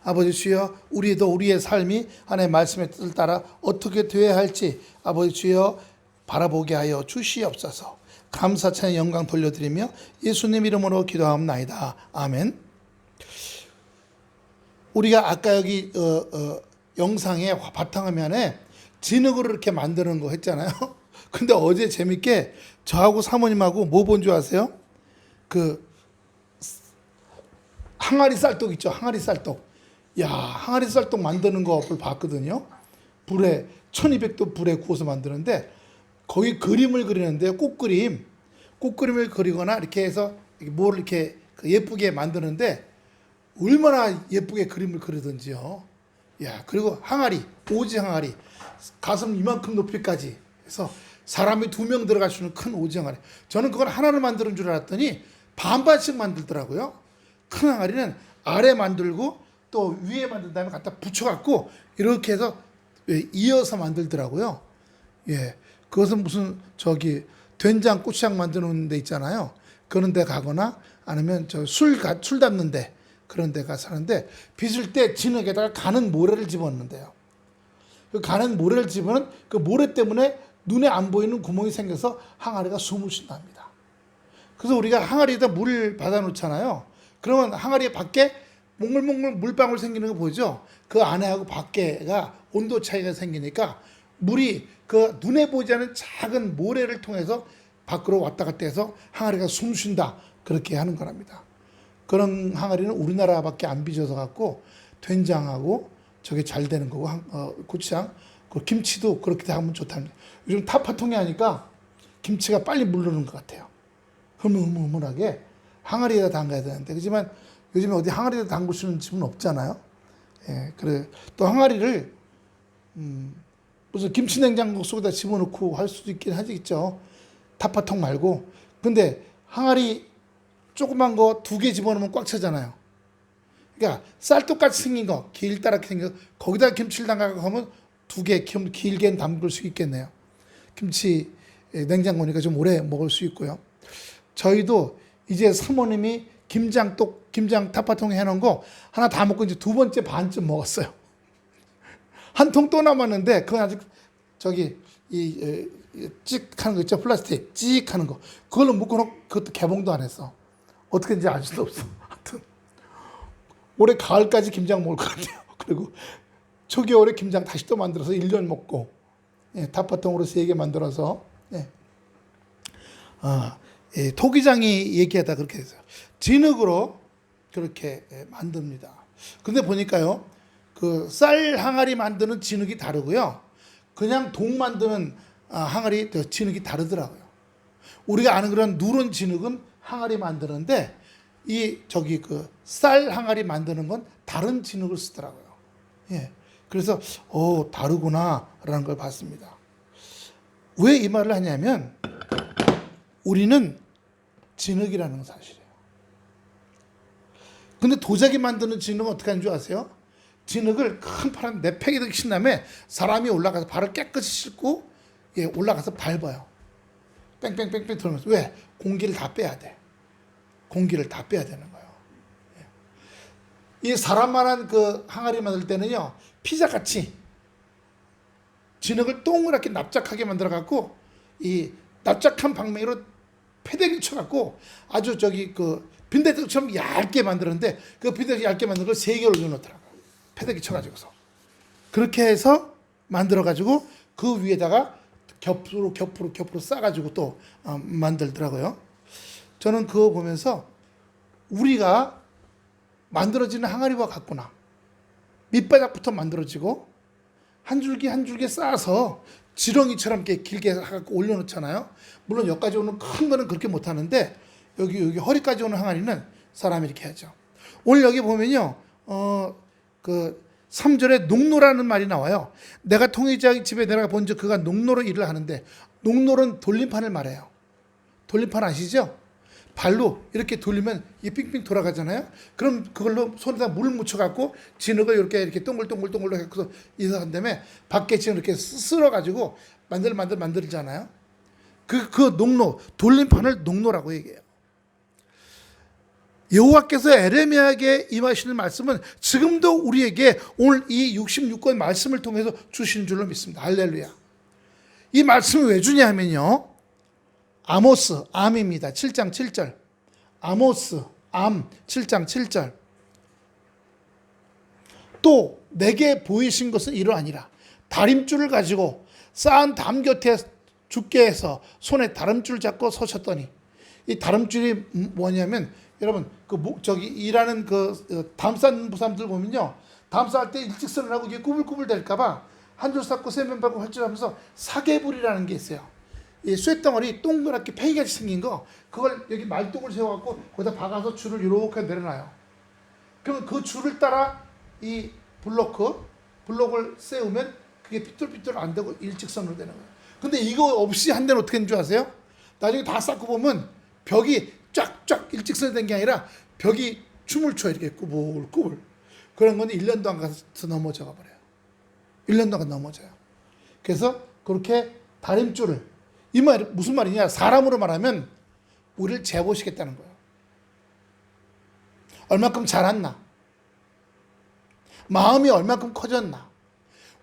아버지 주여, 우리도 우리의 삶이 하나님의 말씀의 뜻을 따라 어떻게 되어야 할지 아버지 주여 바라보게 하여 주시옵소서. 감사 찬양 영광 돌려드리며 예수님 이름으로 기도하옵나이다. 아멘. 우리가 아까 여기 영상의 바탕화면에 진흙으로 이렇게 만드는 거 했잖아요. 근데 어제 재밌게 저하고 사모님하고 뭐 본 줄 아세요? 그 항아리 쌀떡 있죠. 항아리 쌀떡. 야, 항아리 쌀떡 만드는 거를 봤거든요. 불에 1200도 불에 구워서 만드는데 거기 그림을 그리는데 꽃그림을 그리거나 이렇게 해서 뭘 이렇게 예쁘게 만드는데 얼마나 예쁘게 그림을 그리든지요. 야, 그리고 항아리, 오지 항아리, 가슴 이만큼 높이까지 해서 사람이 2명 들어갈 수 있는 큰 오지 항아리. 저는 그걸 하나를 만드는 줄 알았더니 반반씩 만들더라고요. 큰 항아리는 아래 만들고 또 위에 만든 다음에 갖다 붙여갖고 이렇게 해서 이어서 만들더라고요. 예, 그것은 무슨 된장 고추장 만드는 데 있잖아요. 그런 데 가거나 아니면 술 담는 데 그런 데 가서 하는데 빚을 때 진흙에다가 가는 모래를 집어넣는데요. 그 가는 모래를 집어넣은 그 모래 때문에 눈에 안 보이는 구멍이 생겨서 항아리가 숨을 쉰답니다. 그래서 우리가 항아리에다 물을 받아 놓잖아요. 그러면 항아리 밖에 몽글몽글 물방울 생기는 거 보이죠? 그 안에하고 밖에가 온도 차이가 생기니까 물이 그 눈에 보이지 않는 작은 모래를 통해서 밖으로 왔다 갔다 해서 항아리가 숨 쉰다. 그렇게 하는 거랍니다. 그런 항아리는 우리나라밖에 안 빚어서 갖고 된장하고 저게 잘 되는 거고 고추장, 김치도 그렇게 하면 좋답니다. 요즘 타파통에 하니까 김치가 빨리 물르는 것 같아요. 흐물흐물하게 항아리에다 담가야 되는데 그렇지만 요즘에 어디 항아리에다 담글 수 있는 집은 없잖아요. 예, 그래 또 항아리를 무슨 김치 냉장고 속에다 집어넣고 할 수도 있긴 하겠죠. 타파통 말고. 근데 항아리 조그만 거 2개 집어넣으면 꽉 차잖아요. 그러니까 쌀떡같이 생긴 거, 길다랗게 생긴 거, 거기다 김치를 담가고 하면 2개 길게 담글 수 있겠네요. 김치 냉장고니까 좀 오래 먹을 수 있고요. 저희도 이제 사모님이 김장 타파통에 해놓은 거 하나 다 먹고 이제 2번째 반쯤 먹었어요. 한 통 또 남았는데 그건 아직 찍 하는 거 있죠. 플라스틱 찍 하는 거. 그걸로 묶어놓고 그것도 개봉도 안 했어. 어떻게 된지 알 수도 없어. 하여튼 올해 가을까지 김장 먹을 것 같아요. 그리고 초겨울에 김장 다시 또 만들어서 1년 먹고 타파통으로 3개 만들어서 토기장이 얘기하다 그렇게 됐어요. 진흙으로 그렇게 만듭니다. 근데 보니까요, 그 쌀 항아리 만드는 진흙이 다르고요, 그냥 동 만드는 항아리 진흙이 다르더라고요. 우리가 아는 그런 누런 진흙은 항아리 만드는데 쌀 항아리 만드는 건 다른 진흙을 쓰더라고요. 예, 그래서 다르구나라는 걸 봤습니다. 왜 이 말을 하냐면 우리는 진흙이라는 사실이에요. 근데 도자기 만드는 진흙은 어떻게 하는 줄 아세요? 진흙을 큰 파란 내팽이듯이 친 다음에 사람이 올라가서 발을 깨끗이 씻고 올라가서 밟아요. 뺑뺑뺑뺑 돌면서. 왜? 공기를 다 빼야 돼. 공기를 다 빼야 되는 거예요. 이 사람만한 그 항아리 만들 때는요, 피자같이 진흙을 동그랗게 납작하게 만들어 갖고 이 납작한 방망이로 패대기를 쳐갖고 아주 빈대떡처럼 얇게 만들었는데 그 빈대떡 얇게 만든 걸 3개를 올려놓더라고요. 패대기 쳐가지고서. 그렇게 해서 만들어가지고 그 위에다가 겹으로 싸가지고 또 만들더라고요. 저는 그거 보면서 우리가 만들어지는 항아리와 같구나. 밑바닥부터 만들어지고 한 줄기 한 줄기 쌓아서 지렁이처럼 이렇게 길게 해갖고 올려놓잖아요. 물론 여기까지 오는 큰 거는 그렇게 못하는데 여기 허리까지 오는 항아리는 사람이 이렇게 하죠. 오늘 여기 보면요, 3절에 농노라는 말이 나와요. 내가 통일자 집에 내가 본 적 그가 농노로 일을 하는데, 농노는 돌림판을 말해요. 돌림판 아시죠? 발로 이렇게 돌리면 이 빙빙 돌아가잖아요. 그럼 그걸로 손에다 물을 묻혀갖고 진흙을 이렇게 동글동글 해서 이사한 다음에 밖에 진흙 이렇게 쓸어가지고 만들잖아요. 그 농노, 돌림판을 농노라고 얘기해요. 여호와께서 에레미야에게 임하시는 말씀은 지금도 우리에게 오늘 이 66권 말씀을 통해서 주시는 줄로 믿습니다. 할렐루야. 이 말씀을 왜 주냐 하면요, 아모스, 암입니다. 7장 7절. 아모스, 암 7장 7절. 또 내게 보이신 것은 이러하니라. 다림줄을 가지고 쌓은 담 곁에 죽게 해서 손에 다림줄 잡고 서셨더니, 이 다림줄이 뭐냐면, 여러분 저기 일하는 담 쌓는 사람들 보면요, 담 쌓을 때 일직선을 하고 이게 꾸불꾸불 될까봐 한 줄 쌓고 세 면 밟고 활줄하면서 사계불이라는 게 있어요. 이 쇳덩어리 동그랗게 팽이같이 생긴 거, 그걸 여기 말뚝을 세워갖고 거기다 박아서 줄을 이렇게 내려놔요. 그러면 그 줄을 따라 이 블록을 세우면 그게 삐뚤삐뚤 안 되고 일직선으로 되는 거예요. 근데 이거 없이 한 데는 어떻게 되는 줄 아세요? 나중에 다 쌓고 보면 벽이 쫙쫙 일직선이 된 게 아니라 벽이 춤을 춰요. 이렇게 꾸불꾸불. 그런 건 1년도 안 가서 넘어져가 버려요. 1년도 안 가서 넘어져요. 그래서 그렇게 다림줄을, 이 말이 무슨 말이냐, 사람으로 말하면 우리를 재보시겠다는 거예요. 얼마큼 자랐나, 마음이 얼마큼 커졌나,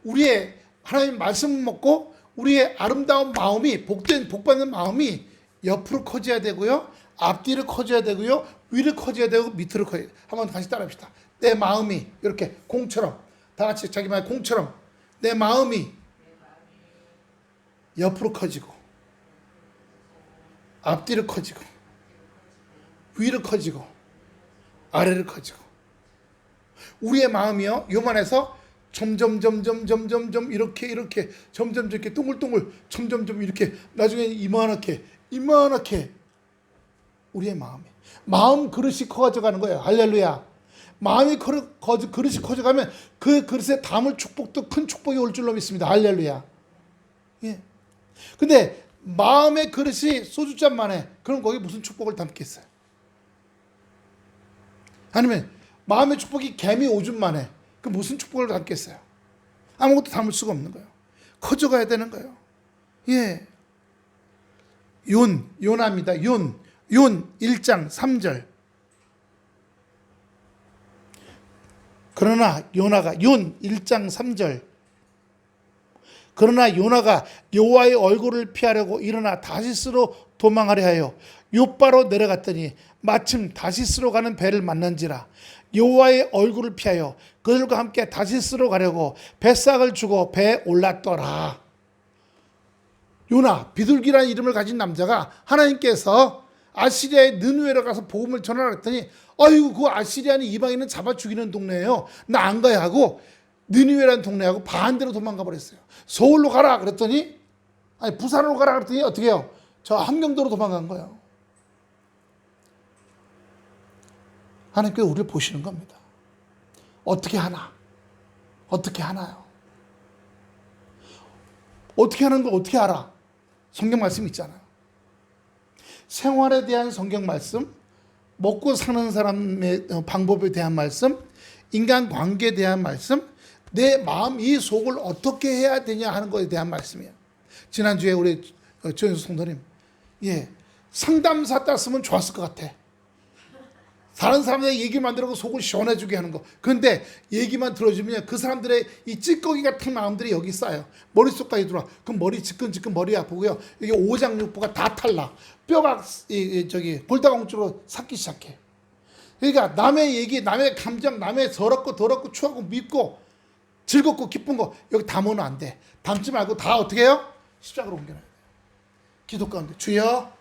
우리의 하나님 말씀 먹고 우리의 아름다운 마음이, 복받는 마음이 옆으로 커져야 되고요, 앞뒤를 커져야 되고요, 위를 커져야 되고 밑으로 커져야 돼요. 한번 같이 따라합시다. 내 마음이 이렇게 공처럼, 다 같이 자기 말 공처럼, 내 마음이 옆으로 커지고 앞뒤를 커지고 위를 커지고 아래를 커지고, 우리의 마음이요, 요만해서 점점 이렇게 점점 이렇게 동글동글 점점 이렇게 나중에 이만하게 우리의 마음 그릇이 커져가는 거예요. 할렐루야. 마음이 그릇이 커져가면 그 그릇에 담을 축복도 큰 축복이 올 줄로 믿습니다. 할렐루야. 예. 근데 마음의 그릇이 소주잔만해. 그럼 거기 무슨 축복을 담겠어요? 아니면 마음의 축복이 개미 오줌만해. 그럼 무슨 축복을 담겠어요? 아무것도 담을 수가 없는 거예요. 커져가야 되는 거예요. 예. 요나입니다. yon 1장 3절. 그러나 요나가, yon 1장 3절. 그러나 요나가 여호와의 얼굴을 피하려고 일어나 다시스로 도망하려 하여 욥바로 내려갔더니 마침 다시스로 가는 배를 만난지라. 여호와의 얼굴을 피하여 그들과 함께 다시스로 가려고 뱃삭을 주고 배에 올랐더라. 요나, 비둘기라는 이름을 가진 남자가 하나님께서 아시리아의 느느웨로 가서 복음을 전하라 했더니, 아이고 그 아시리아는 이방인은 잡아 죽이는 동네예요, 나 안 가야 하고 느느웨라는 동네하고 반대로 도망가 버렸어요. 서울로 가라 그랬더니, 아니 부산으로 가라 그랬더니 어떻게 해요? 저 함경도로 도망간 거예요. 하나님께서 우리를 보시는 겁니다. 어떻게 하나? 어떻게 하나요? 어떻게 하는 걸 어떻게 알아? 성경 말씀 있잖아요. 생활에 대한 성경 말씀, 먹고 사는 사람의 방법에 대한 말씀, 인간관계에 대한 말씀, 내 마음 이 속을 어떻게 해야 되냐 하는 것에 대한 말씀이에요. 지난주에 우리 조현수 성도님, 예, 상담사 땄으면 좋았을 것 같아. 다른 사람들의 얘기만 들어도 속을 시원해주게 하는 거. 그런데 얘기만 들어주면 그 사람들의 이 찌꺼기 같은 마음들이 여기 쌓여 머릿속까지 들어와. 그럼 머리 지끈지끈 머리 아프고요, 이게 오장육부가 다 탈락, 뼈가 골다공증으로 삭기 시작해. 그러니까 남의 얘기, 남의 감정, 남의 더럽고 추하고 밉고 즐겁고 기쁜 거 여기 담으면 안 돼. 담지 말고 다 어떻게 해요? 십자가로 옮겨놔야 돼요. 기도 가운데, 주여,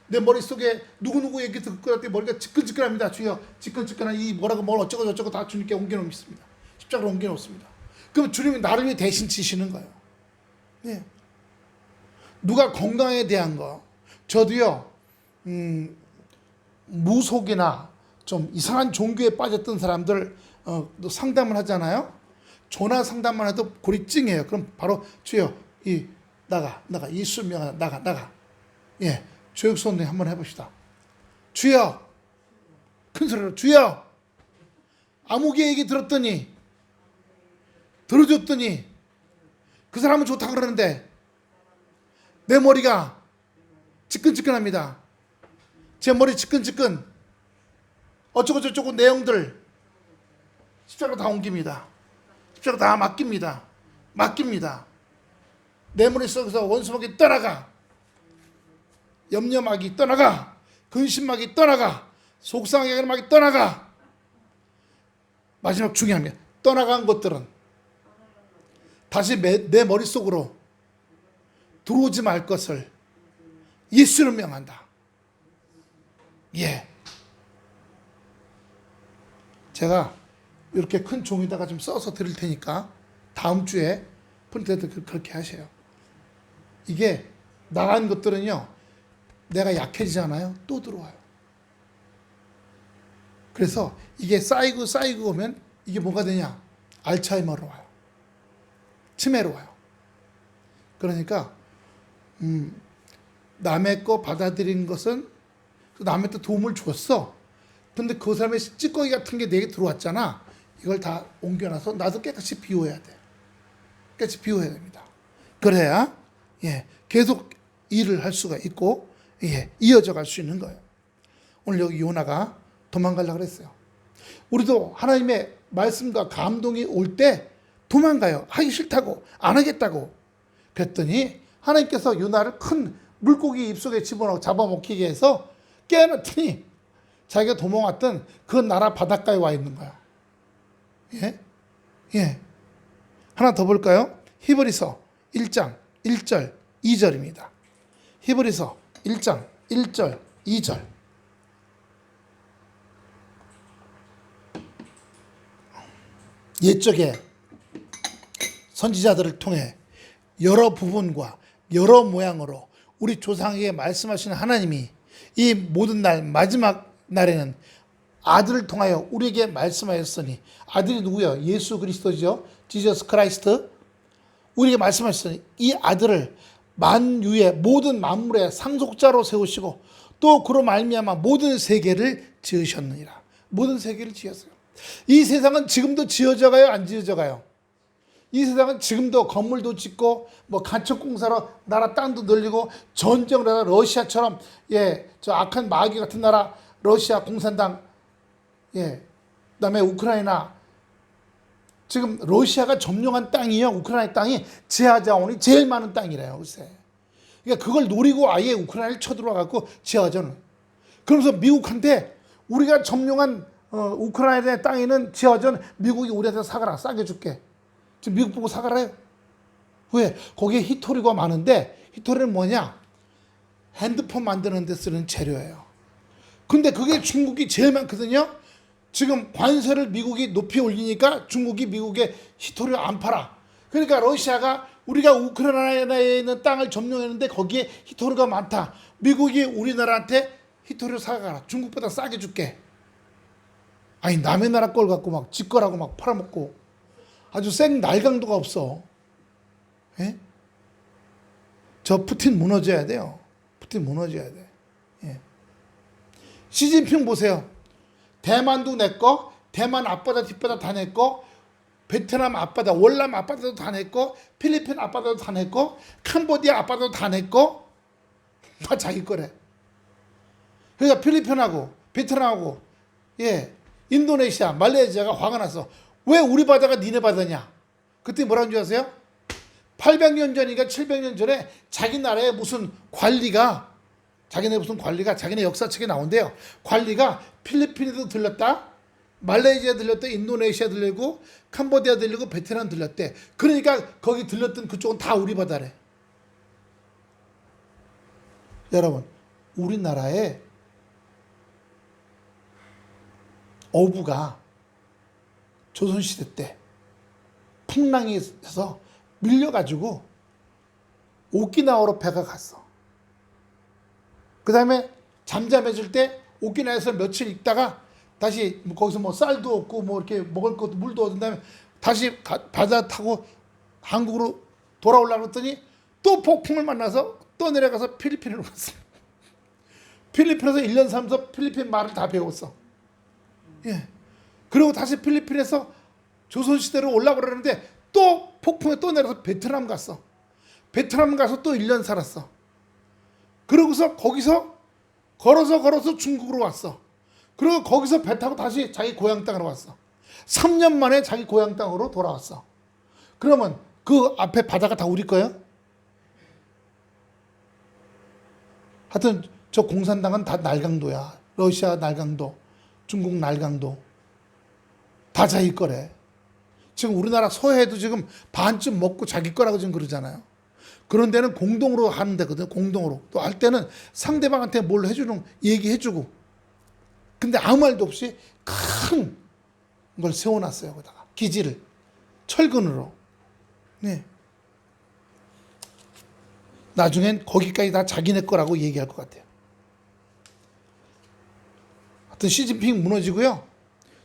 내 머릿속에 누구누구 얘기 듣고 때 머리가 지끈지끈합니다. 주여, 지끈지끈한 이 뭐라고 뭘 어쩌고 다 주님께 옮겨놓습니다. 십자가로 옮겨놓습니다. 그럼 주님이 나를 위해 대신 지시는 거예요. 네. 누가 건강에 대한 거, 저도요, 무속이나 좀 이상한 종교에 빠졌던 사람들 상담을 하잖아요. 전화 상담만 해도 골이 찡해요. 그럼 바로 주여, 나가 이 수명아, 나가. 예. 조육선생 한번 해봅시다. 주여, 큰 소리로 주여, 아무개 얘기 들어줬더니 그 사람은 좋다 그러는데 내 머리가 지끈지끈합니다. 제 머리 지끈지끈. 어쩌고 저쩌고 내용들 십자가 다 옮깁니다. 십자가 다 맡깁니다. 내 머릿속에서 원수마귀 떠나가, 염려마귀 떠나가, 근심마귀 떠나가, 속상하게 마귀 떠나가. 마지막 중요합니다. 떠나간 것들은 다시 내 머릿속으로 들어오지 말 것을 예수로 명한다. 예. 제가 이렇게 큰 종이다가 좀 써서 드릴 테니까 다음 주에 프린트해도 그렇게 하세요. 이게 나간 것들은요, 내가 약해지잖아요. 또 들어와요. 그래서 이게 쌓이고 오면 이게 뭐가 되냐? 알츠하이머로 와요. 치매로 와요. 그러니까 남의 거 받아들이는 것은 남한테 도움을 줬어. 근데 그 사람의 찌꺼기 같은 게 내게 들어왔잖아. 이걸 다 옮겨놔서 나도 깨끗이 비워야 돼. 깨끗이 비워야 됩니다. 그래야 계속 일을 할 수가 있고 이어져 갈 수 있는 거예요. 오늘 여기 요나가 도망가려고 그랬어요. 우리도 하나님의 말씀과 감동이 올 때 도망가요. 하기 싫다고, 안 하겠다고. 그랬더니 하나님께서 요나를 큰 물고기 입속에 집어넣고 잡아먹히게 해서 깨어났더니 자기가 도망왔던 그 나라 바닷가에 와 있는 거야. 하나 더 볼까요? 히브리서 1장 1절 2절입니다. 히브리서 1장 1절 2절. 옛적에 선지자들을 통해 여러 부분과 여러 모양으로 우리 조상에게 말씀하시는 하나님이 이 모든 날 마지막 날에는 아들을 통하여 우리에게 말씀하였으니, 아들이 누구예요? 예수 그리스도죠. 지저스 크라이스트. 우리에게 말씀하셨으니 이 아들을 만유의 모든 만물의 상속자로 세우시고 또 그로 말미암아 모든 세계를 지으셨느니라. 모든 세계를 지었어요. 이 세상은 지금도 지어져 가요? 안 지어져 가요? 이 세상은 지금도 건물도 짓고 뭐 간척공사로 나라 땅도 늘리고 전쟁을 하다 러시아처럼 저 악한 마귀 같은 나라 러시아 공산당, 그다음에 우크라이나, 지금 러시아가 점령한 땅이요, 우크라이나 땅이 지하 자원이 제일 많은 땅이래요, 글쎄. 그러니까 그걸 노리고 아예 우크라이나를 쳐들어와 갖고 지하 자원. 그러면서 미국한테 우리가 점령한 우크라이나 땅에는 지하 자원 미국이 우리한테 사가라, 싸게 줄게. 지금 미국 보고 사가라요. 왜? 거기에 히토리가 많은데, 히토리는 뭐냐? 핸드폰 만드는 데 쓰는 재료예요. 근데 그게 중국이 제일 많거든요. 지금 관세를 미국이 높이 올리니까 중국이 미국에 히토리를 안 팔아. 그러니까 러시아가 우리가 우크라이나에 있는 땅을 점령했는데 거기에 히토리가 많다. 미국이 우리나라한테 히토리를 사가라. 중국보다 싸게 줄게. 아니 남의 나라 걸 갖고 막 지 거라고 막 팔아먹고 아주 생 날강도가 없어. 저 푸틴 무너져야 돼요. 푸틴 무너져야 돼. 시진핑 보세요. 대만도 내 거, 대만 앞바다 뒷바다 다 내 거, 베트남 앞바다, 월남 앞바다도 다 내 거, 필리핀 앞바다도 다 내 거, 캄보디아 앞바다도 다 내 거, 다 자기 거래. 그러니까 필리핀하고 베트남하고 인도네시아, 말레이시아가 화가 났어. 왜 우리 바다가 니네 바다냐? 그때 뭐라는 줄 아세요? 800년 전인가 700년 전에 자기 나라의 무슨 관리가, 자기네 역사책에 나온대요. 관리가 필리핀에도 들렸다, 말레이시아 들렸다, 인도네시아 들리고, 캄보디아 들리고, 베트남 들렸대. 그러니까 거기 들렸던 그쪽은 다 우리 바다래. 여러분, 우리나라에 어부가 조선시대 때 풍랑이 있어서 밀려가지고 오키나와로 배가 갔어. 그 다음에 잠잠해질 때 오키나와에서 며칠 있다가 다시 거기서 뭐 쌀도 없고 뭐 이렇게 먹을 것도 물도 얻은 다음에 다시 바다 타고 한국으로 돌아오려고 했더니 또 폭풍을 만나서 또 내려가서 필리핀으로 갔어. 필리핀에서 1년 살면서 필리핀 말을 다 배웠어. 그리고 다시 필리핀에서 조선시대로 올라오려고 그러는데 또 폭풍에 또 내려서 베트남 갔어. 베트남 가서 또 1년 살았어. 그러고서 거기서 걸어서 중국으로 왔어. 그리고 거기서 배 타고 다시 자기 고향 땅으로 왔어. 3년 만에 자기 고향 땅으로 돌아왔어. 그러면 그 앞에 바다가 다 우리 거예요? 하여튼 저 공산당은 다 날강도야. 러시아 날강도, 중국 날강도 다 자기 거래. 지금 우리나라 서해도 지금 반쯤 먹고 자기 거라고 지금 그러잖아요. 그런 데는 공동으로 하는 데거든. 공동으로. 또 할 때는 상대방한테 뭘 해주는 얘기해주고. 근데 아무 말도 없이 큰 걸 세워놨어요. 거기다가 기지를 철근으로. 네. 나중엔 거기까지 다 자기네 거라고 얘기할 것 같아요. 하여튼 시진핑 무너지고요.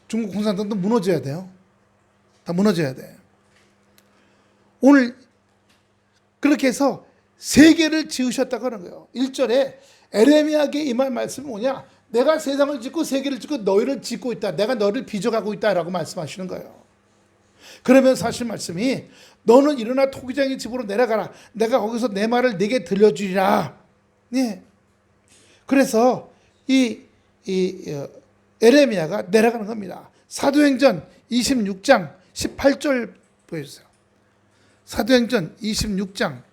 중국 공산당도 무너져야 돼요. 다 무너져야 돼. 오늘 그렇게 해서 세계를 지으셨다고 하는 거예요. 1절에 에레미야에게 임할 말씀이 뭐냐? 내가 세상을 짓고 세계를 짓고 너희를 짓고 있다. 내가 너를 빚어가고 있다라고 말씀하시는 거예요. 그러면 사실 말씀이 너는 일어나 토기장의 집으로 내려가라. 내가 거기서 내 말을 네게 들려주리라. 네. 그래서 이 에레미야가 내려가는 겁니다. 사도행전 26장 18절 보여주세요. 사도행전 26장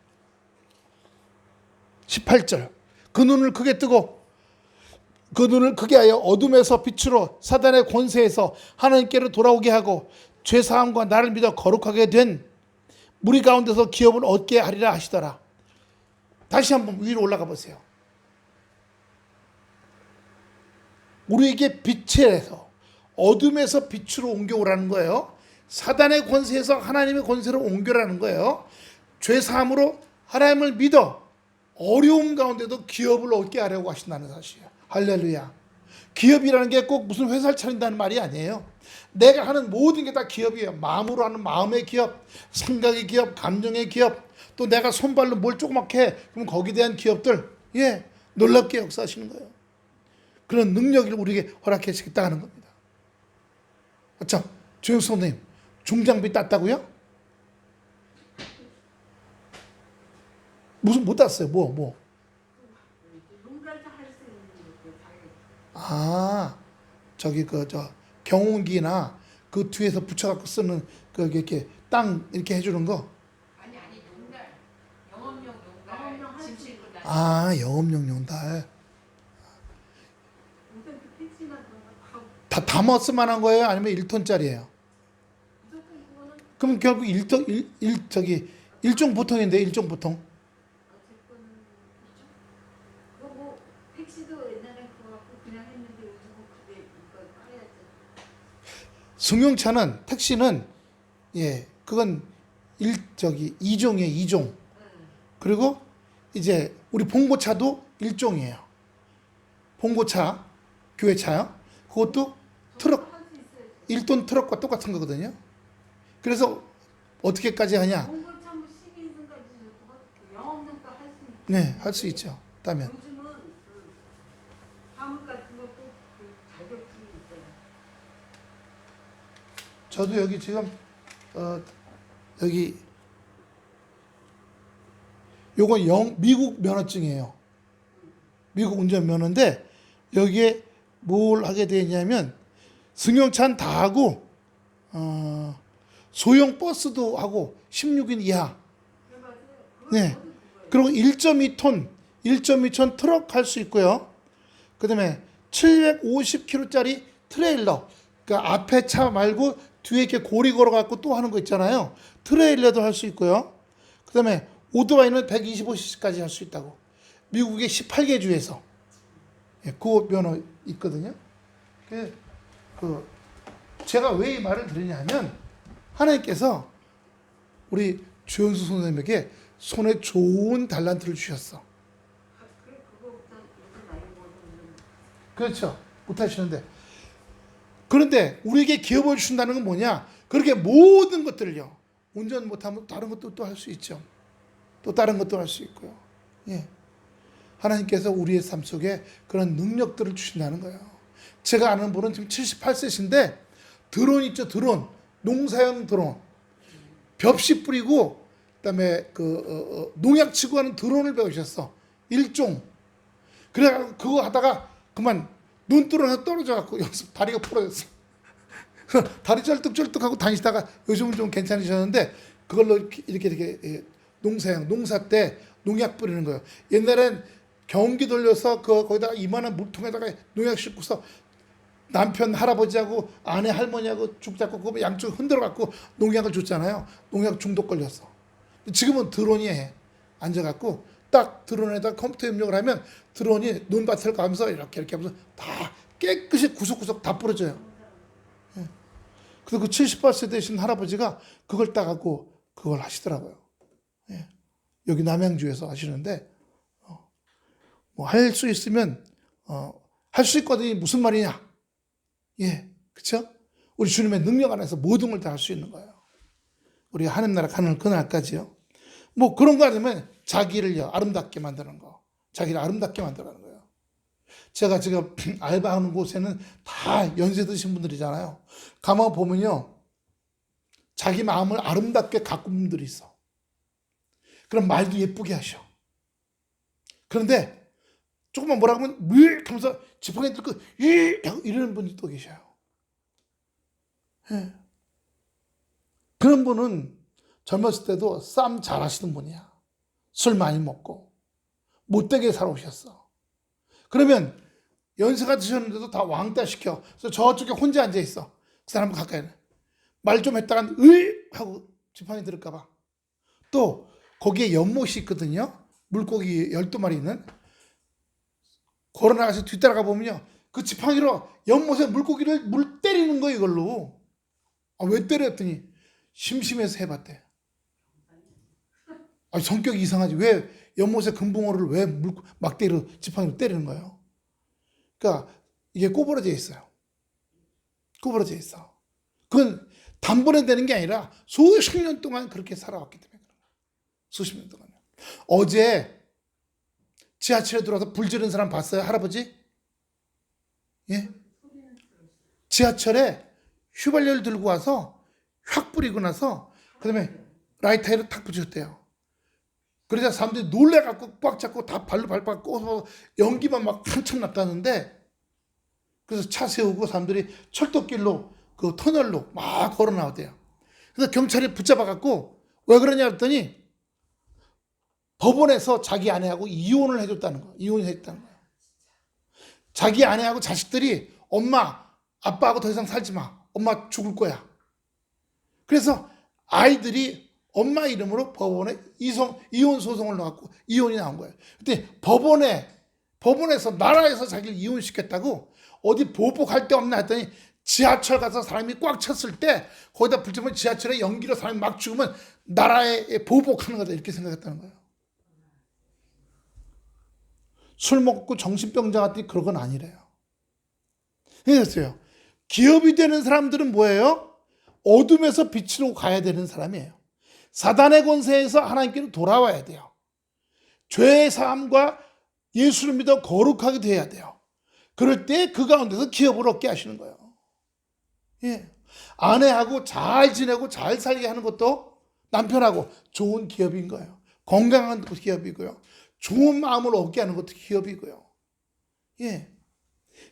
18절. 그 눈을 크게 뜨고 그 눈을 크게 하여 어둠에서 빛으로 사단의 권세에서 하나님께로 돌아오게 하고 죄사함과 나를 믿어 거룩하게 된 무리 가운데서 기업을 얻게 하리라 하시더라. 다시 한번 위로 올라가 보세요. 우리에게 빛에서 어둠에서 빛으로 옮겨오라는 거예요. 사단의 권세에서 하나님의 권세로 옮겨라는 거예요. 죄사함으로 하나님을 믿어 어려움 가운데도 기업을 얻게 하려고 하신다는 사실이에요. 할렐루야. 기업이라는 게 꼭 무슨 회사를 차린다는 말이 아니에요. 내가 하는 모든 게 다 기업이에요. 마음으로 하는 마음의 기업, 생각의 기업, 감정의 기업, 또 내가 손발로 뭘 조그맣게 해. 그럼 거기에 대한 기업들, 예, 놀랍게 역사하시는 거예요. 그런 능력을 우리에게 허락해 주시겠다 하는 겁니다. 그렇죠? 조영수 선생님, 중장비 땄다고요? 무슨 못 땄어요? 뭐? 아, 저기 경운기나 그 뒤에서 붙여갖고 쓰는 그 이렇게 땅 이렇게 해주는 거. 아니 용달, 영업용 용달, 짐 싣고 다니는. 아, 영업용 용달. 다 담아 쓸만한 거예요? 아니면 1톤짜리예요? 그럼 결국 일종 보통인데 일종 보통. 승용차는 택시는 예 그건 이종이에요. 이종. 그리고 이제 우리 봉고차도 일종이에요. 봉고차 교회차요. 그것도 트럭 1톤 트럭과 똑같은 거거든요. 그래서 어떻게까지 하냐? 네, 할 수 있죠. 따면. 저도 여기 지금 여기 요건 미국 면허증이에요. 미국 운전면허인데 여기에 뭘 하게 되냐면 승용차는 다 하고 소형 버스도 하고 16인 이하. 네. 그리고 1.2톤 트럭 할 수 있고요. 그다음에 750kg짜리 트레일러. 그러니까 앞에 차 말고 뒤에 이렇게 고리 걸어 갖고 또 하는 거 있잖아요. 트레일러도 할 수 있고요. 그다음에 오토바이는 125cc까지 할 수 있다고. 미국의 18개 주에서 그 면허 있거든요. 제가 왜 이 말을 드리냐면 하나님께서 우리 조영수 선생님에게 손에 좋은 달란트를 주셨어. 그렇죠. 못하시는데. 그런데 우리에게 기업을 주신다는 건 뭐냐? 그렇게 모든 것들을요. 운전 못하면 다른 것도 또 할 수 있죠. 또 다른 것도 할 수 있고요. 예. 하나님께서 우리의 삶 속에 그런 능력들을 주신다는 거예요. 제가 아는 분은 지금 78세신데 드론 있죠, 드론. 농사용 드론. 벽시 뿌리고 그다음에 농약 치고 하는 드론을 배우셨어. 일종. 그래 그거 하다가 그만 눈 뚫어서 떨어져갖고 여기서 다리가 부러졌어. 다리 쩔뚝쩔뚝하고 다니시다가 요즘은 좀 괜찮으셨는데 그걸로 이렇게 농사 때 농약 뿌리는 거예요. 옛날엔 경기 돌려서 거기다가 이만한 물통에다가 농약 싣고서 남편 할아버지하고 아내 할머니하고 죽 잡고 그 양쪽 흔들어 갖고 농약을 줬잖아요. 농약 중독 걸렸어. 지금은 드론이 해. 앉아갖고 딱 드론에다 컴퓨터 입력을 하면 드론이 논밭을 가면서 이렇게 하면서 다 깨끗이 구석구석 다 뿌려져요. 예. 그래서 그 78세 되신 할아버지가 그걸 따갖고 그걸 하시더라고요. 예. 여기 남양주에서 하시는데 뭐 할 수 있으면 할 수 있거든요. 무슨 말이냐? 예, 그렇죠? 우리 주님의 능력 안에서 모든 걸 다 할 수 있는 거예요. 우리가 하나님 나라 가는 그날까지요. 뭐 그런 거 아니면 자기를요 아름답게 만드는 거, 자기를 아름답게 만들어가는 거예요. 제가 지금 알바하는 곳에는 다 연세 드신 분들이잖아요. 가만 보면요, 자기 마음을 아름답게 가꾼 분들이 있어. 그럼 말도 예쁘게 하셔. 그런데 조금만 뭐라 하면 물 하면서 지팡이 들고 이러는 분이 또 계셔요. 예. 그런 분은 젊었을 때도 싸움 잘하시는 분이야. 술 많이 먹고 못되게 살아오셨어. 그러면 연세가 드셨는데도 다 왕따 시켜. 그래서 저쪽에 혼자 앉아 있어. 그 사람 가까이 말 좀 했다가 하고 지팡이 들을까 봐. 또 거기에 연못이 있거든요. 물고기 12마리 있는. 걸어나가서 뒤따라가 보면요, 그 지팡이로 연못에 물고기를 물 때리는 거예요, 이걸로. 왜 때렸더니 심심해서 해봤대. 성격이 이상하지. 왜 연못에 금붕어를 왜 막대기로 지팡이로 때리는 거예요? 그러니까 이게 꼬부러져 있어요. 꼬부러져 있어. 그건 단번에 되는 게 아니라 수십 년 동안 그렇게 살아왔기 때문에 그런 거예요. 수십 년 동안. 어제 지하철에 들어와서 불 지른 사람 봤어요, 할아버지? 예? 지하철에 휘발유를 들고 와서 확 뿌리고 나서 그다음에 라이터를 탁 붙였대요. 그러자 사람들이 놀래갖고 꽉 잡고 다 발로 밟아 꼬서 연기만 막 한참 났다는데, 그래서 차 세우고 사람들이 철도길로 그 터널로 막 걸어 나왔대요. 그래서 경찰이 붙잡아갖고 왜 그러냐 했더니 법원에서 자기 아내하고 이혼을 해줬다는 거예요. 이혼을 했다는 거예요. 자기 아내하고 자식들이 엄마, 아빠하고 더 이상 살지 마. 엄마 죽을 거야. 그래서 아이들이 엄마 이름으로 법원에 이혼 소송을 넣었고 이혼이 나온 거예요. 그때 법원에서 나라에서 자기를 이혼시켰다고 어디 보복할 데 없나 했더니 지하철 가서 사람이 꽉 찼을 때 거기다 붙이면 지하철에 연기로 사람이 막 죽으면 나라에 보복하는 거다 이렇게 생각했다는 거예요. 술 먹고 정신병자 같더니 그런 건 아니래요. 그랬어요. 기업이 되는 사람들은 뭐예요? 어둠에서 빛으로 가야 되는 사람이에요. 사단의 권세에서 하나님께로 돌아와야 돼요. 죄의 사함과 예수를 믿어 거룩하게 돼야 돼요. 그럴 때 그 가운데서 기업을 얻게 하시는 거예요. 예. 아내하고 잘 지내고 잘 살게 하는 것도 남편하고 좋은 기업인 거예요. 건강한 기업이고요. 좋은 마음을 얻게 하는 것도 기업이고요. 예.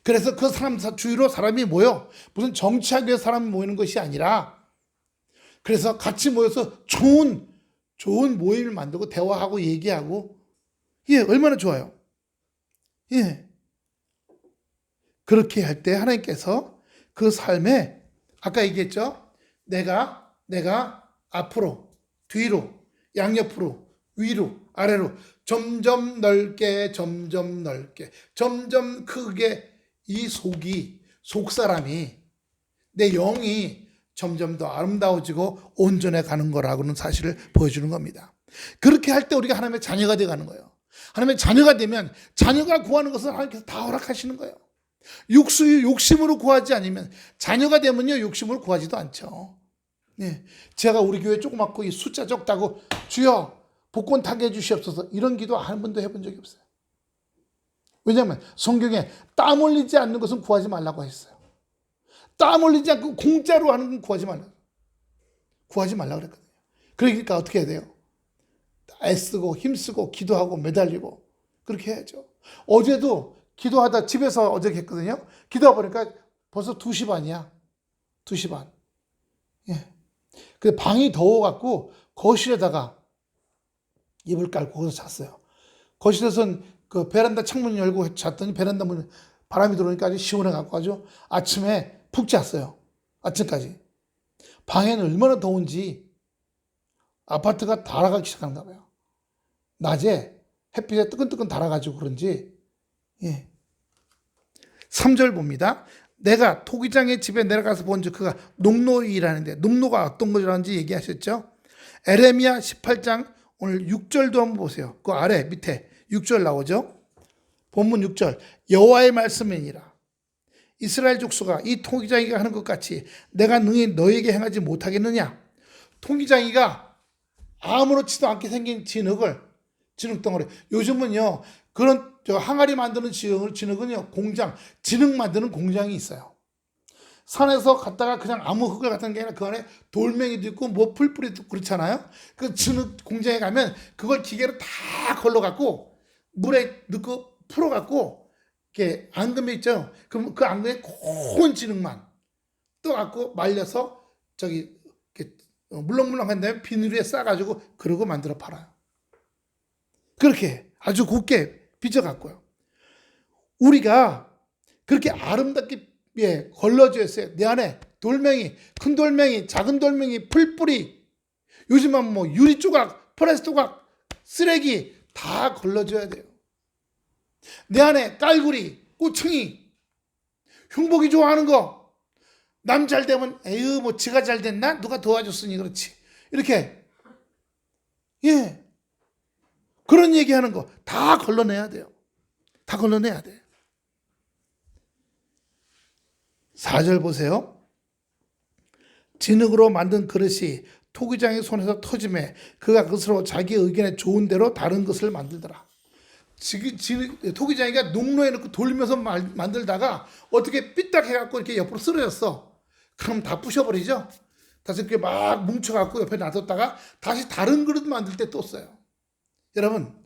그래서 그 사람 주위로 사람이 모여 무슨 정치하기 위해서 사람이 모이는 것이 아니라, 그래서 같이 모여서 좋은 모임을 만들고 대화하고 얘기하고, 예, 얼마나 좋아요. 예. 그렇게 할 때 하나님께서 그 삶에 아까 얘기했죠. 내가 앞으로, 뒤로, 양옆으로, 위로, 아래로 점점 넓게, 점점 크게 이 속사람이, 내 영이 점점 더 아름다워지고 온전해 가는 거라고는 사실을 보여주는 겁니다. 그렇게 할 때 우리가 하나님의 자녀가 되어 가는 거예요. 하나님의 자녀가 되면 자녀가 구하는 것을 하나님께서 다 허락하시는 거예요. 욕심으로 구하지 않으면, 자녀가 되면요 욕심으로 구하지도 않죠. 네. 제가 우리 교회 조그맣고 이 숫자 적다고 주여 복권 타게 해주시옵소서 이런 기도 한 번도 해본 적이 없어요. 왜냐하면 성경에 땀 흘리지 않는 것은 구하지 말라고 했어요. 땀 흘리지 않고 공짜로 하는 건 구하지 말라고 그랬거든요. 그러니까 어떻게 해야 돼요? 애쓰고 힘쓰고 기도하고 매달리고 그렇게 해야죠. 어제도 기도하다 집에서 어제 했거든요. 기도하다 보니까 벌써 2시 반이야. 2시 반. 예. 그 방이 더워갖고 거실에다가 이불 깔고 거기서 잤어요. 거실에선 그 베란다 창문 열고 잤더니 베란다 문 바람이 들어오니까 아주 시원해갖고 아주 아침에 푹 잤어요. 아침까지. 방에는 얼마나 더운지 아파트가 달아가기 시작한가 봐요. 낮에 햇빛에 뜨끈뜨끈 달아가지고 그런지. 예. 3절 봅니다. 내가 토기장의 집에 내려가서 본즉 그가 농노이라는데 농노가 어떤 것이라는지 얘기하셨죠. 에레미야 18장 오늘 6절도 한번 보세요. 그 아래 밑에 6절 나오죠. 본문 6절 여호와의 말씀이니라. 이스라엘 족속아 이 토기장이가 하는 것 같이 내가 능히 너에게 행하지 못하겠느냐. 토기장이가 아무렇지도 않게 생긴 진흙덩어리. 요즘은요 그런 항아리 만드는 진흙은요 공장, 진흙 만드는 공장이 있어요. 산에서 갔다가 그냥 아무 흙을 갖다 게 아니라 그 안에 돌멩이도 있고 뭐 풀뿌리도 있고 그렇잖아요. 그 진흙 공장에 가면 그걸 기계로 다 걸러갖고 물에 넣고 풀어갖고 이렇게 앙금에 있죠. 그럼 그 앙금에 고운 진흙만 떠갖고 말려서 저기 이렇게 물렁물렁한 다음에 비닐 위에 싸가지고 그러고 만들어 팔아요. 그렇게 아주 곱게 빚어갖고요. 우리가 그렇게 아름답게 걸러져 있어요. 내 안에 돌멩이, 큰 돌멩이, 작은 돌멩이, 풀뿌리, 요즘은 뭐 유리 조각, 플라스틱 조각, 쓰레기 다 걸러줘야 돼요. 내 안에 깔구리, 꼬챙이, 흉복이 좋아하는 거, 남 잘 되면 에휴 뭐 지가 잘 됐나? 누가 도와줬으니 그렇지. 이렇게 그런 얘기하는 거 다 걸러내야 돼요. 다 걸러내야 돼. 4절 보세요. 진흙으로 만든 그릇이 토기장의 손에서 터짐에 그가 그것으로 자기 의견에 좋은 대로 다른 것을 만들더라. 토기장이가 농로에 넣고 돌리면서 만들다가 어떻게 삐딱해갖고 이렇게 옆으로 쓰러졌어. 그럼 다 부셔버리죠. 다시 이렇게 막 뭉쳐갖고 옆에 놔뒀다가 다시 다른 그릇 만들 때 또 써요. 여러분,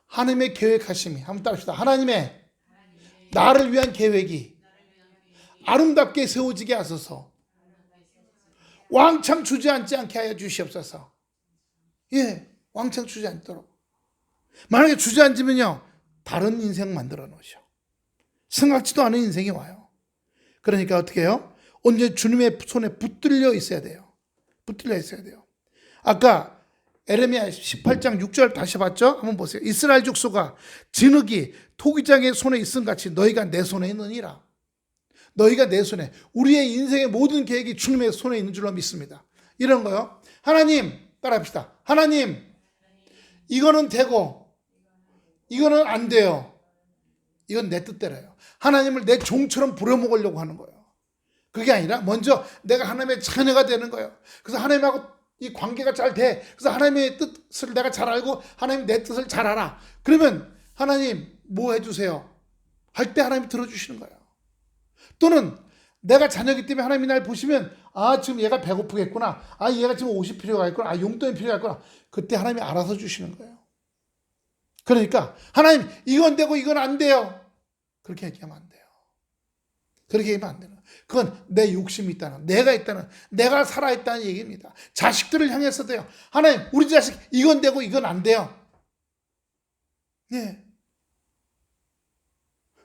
하나님의 계획하심이, 한번 따라합시다. 하나님의 나를 위한 계획이 아름답게 세워지게 하소서. 왕창 주저앉지 않게 하여 주시옵소서. 왕창 주저앉도록. 만약에 주저앉으면요, 다른 인생 만들어 놓으셔. 생각지도 않은 인생이 와요. 그러니까 어떻게 해요? 언제 주님의 손에 붙들려 있어야 돼요. 붙들려 있어야 돼요. 아까 에레미야 18장 6절 다시 봤죠? 한번 보세요. 이스라엘 족속아 진흙이 토기장의 손에 있음 같이 너희가 내 손에 있느니라. 너희가 내 손에, 우리의 인생의 모든 계획이 주님의 손에 있는 줄로 믿습니다. 이런 거요. 하나님, 따라합시다. 하나님, 이거는 되고 이거는 안 돼요. 이건 내 뜻대로요. 하나님을 내 종처럼 부려먹으려고 하는 거예요. 그게 아니라 먼저 내가 하나님의 자녀가 되는 거예요. 그래서 하나님하고 이 관계가 잘 돼. 그래서 하나님의 뜻을 내가 잘 알고 하나님 내 뜻을 잘 알아. 그러면 하나님 뭐 해주세요 할 때 하나님이 들어주시는 거예요. 또는 내가 자녀이기 때문에 하나님이 날 보시면 지금 얘가 배고프겠구나. 얘가 지금 옷이 필요가 있구나. 용돈이 필요하구나. 그때 하나님이 알아서 주시는 거예요. 그러니까 하나님 이건 되고 이건 안 돼요. 그렇게 얘기하면 안 돼요. 그렇게 얘기하면 안 돼요. 그건 내 욕심이 있다는, 내가 있다는, 내가 살아있다는 얘기입니다. 자식들을 향해서도요. 하나님 우리 자식 이건 되고 이건 안 돼요.